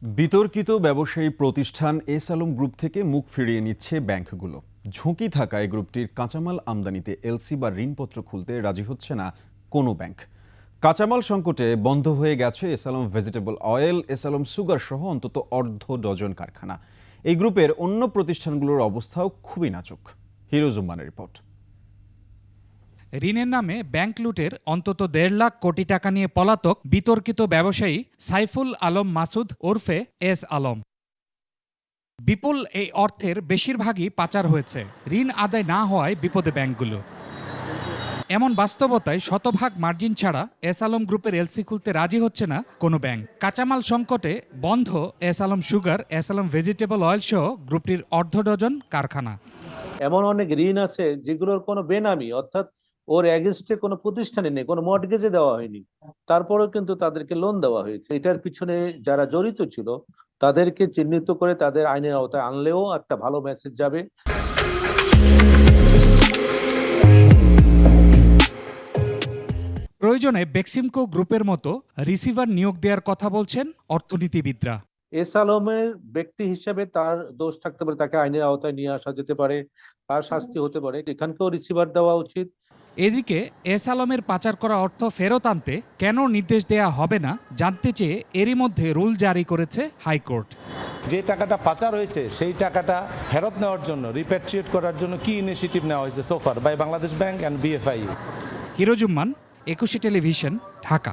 বিতর্কিত ব্যবসায়ী প্রতিষ্ঠান এস আলম গ্রুপ থেকে মুখ ফিরিয়ে নিচ্ছে ব্যাংকগুলো। ঝুঁকি থাকায় গ্রুপটির কাঁচামাল আমদানিতে এলসি বা ঋণপত্র খুলতে রাজি হচ্ছে না কোনো ব্যাংক। কাঁচামাল সংকটে বন্ধ হয়ে গেছে S Alam vegetable oil, S Alam sugar সহ অন্তত অর্ধ ডজন কারখানা। এই গ্রুপের অন্য প্রতিষ্ঠানগুলোর অবস্থাও খুবই নাজুক। হিরোজুম্মানের রিপোর্ট। ঋণের নামে ব্যাংক লুটের অন্তত ১.৫ লাখ কোটি টাকা নিয়ে পলাতক বিতর্কিত ব্যবসায়ী সাইফুল আলম মাসুদ ওরফে এস আলম। বিপুল এই অর্থের বেশিরভাগই পাচার হয়েছে। ঋণ আদায় না হওয়ায় বিপদে ব্যাংকগুলো। এমন বাস্তবতায় শতভাগ মার্জিন ছাড়া এস আলম গ্রুপের এলসি খুলতে রাজি হচ্ছে না কোনো ব্যাংক। কাঁচামাল সংকটে বন্ধ S Alam sugar, S Alam vegetable oil সহ গ্রুপটির অর্ধ ডজন কারখানা। এমন অনেক ঋণ আছে যেগুলোর কোনো বেনামি, অর্থাৎ ওর এগেনস্টে কোনো প্রতিষ্ঠানে নেই, কোনো মর্টগেজে দেওয়া হয়নি, তারপরেও কিন্তু তাদেরকে লোন দেওয়া হয়েছে। এটার পিছনে যারা জড়িত ছিল তাদেরকে চিহ্নিত করে তাদের আইনের আওতায় আনলেও একটা ভালো মেসেজ যাবে। প্রয়োজনে বেক্সিমকো গ্রুপের মতো রিসিভার নিয়োগ দেওয়ার কথা বলছেন অর্থনীতিবিদরা। এস আলমের ব্যক্তি হিসেবে তার দোষ থাকতে পারে, তাকে আইনের আওতায় নিয়ে আসা যেতে পারে, তার শাস্তি হতে পারে। এখানকেও রিসিভার দেওয়া উচিত। এদিকে এস আলমের পাচার করা অর্থ ফেরত আনতে কেন নির্দেশ দেয়া হবে না জানতে চেয়ে এরই মধ্যে রুল জারি করেছে হাইকোর্ট। যে টাকাটা পাচার হয়েছে সেই টাকাটা ফেরত নেওয়ার জন্য, রিপ্যাট্রিয়েট করার জন্য কি ইনিশিয়েটিভ নেওয়া হয়েছে so far by Bangladesh bank and BFI. হিরোজুম্মান, ২১ টেলিভিশন, ঢাকা।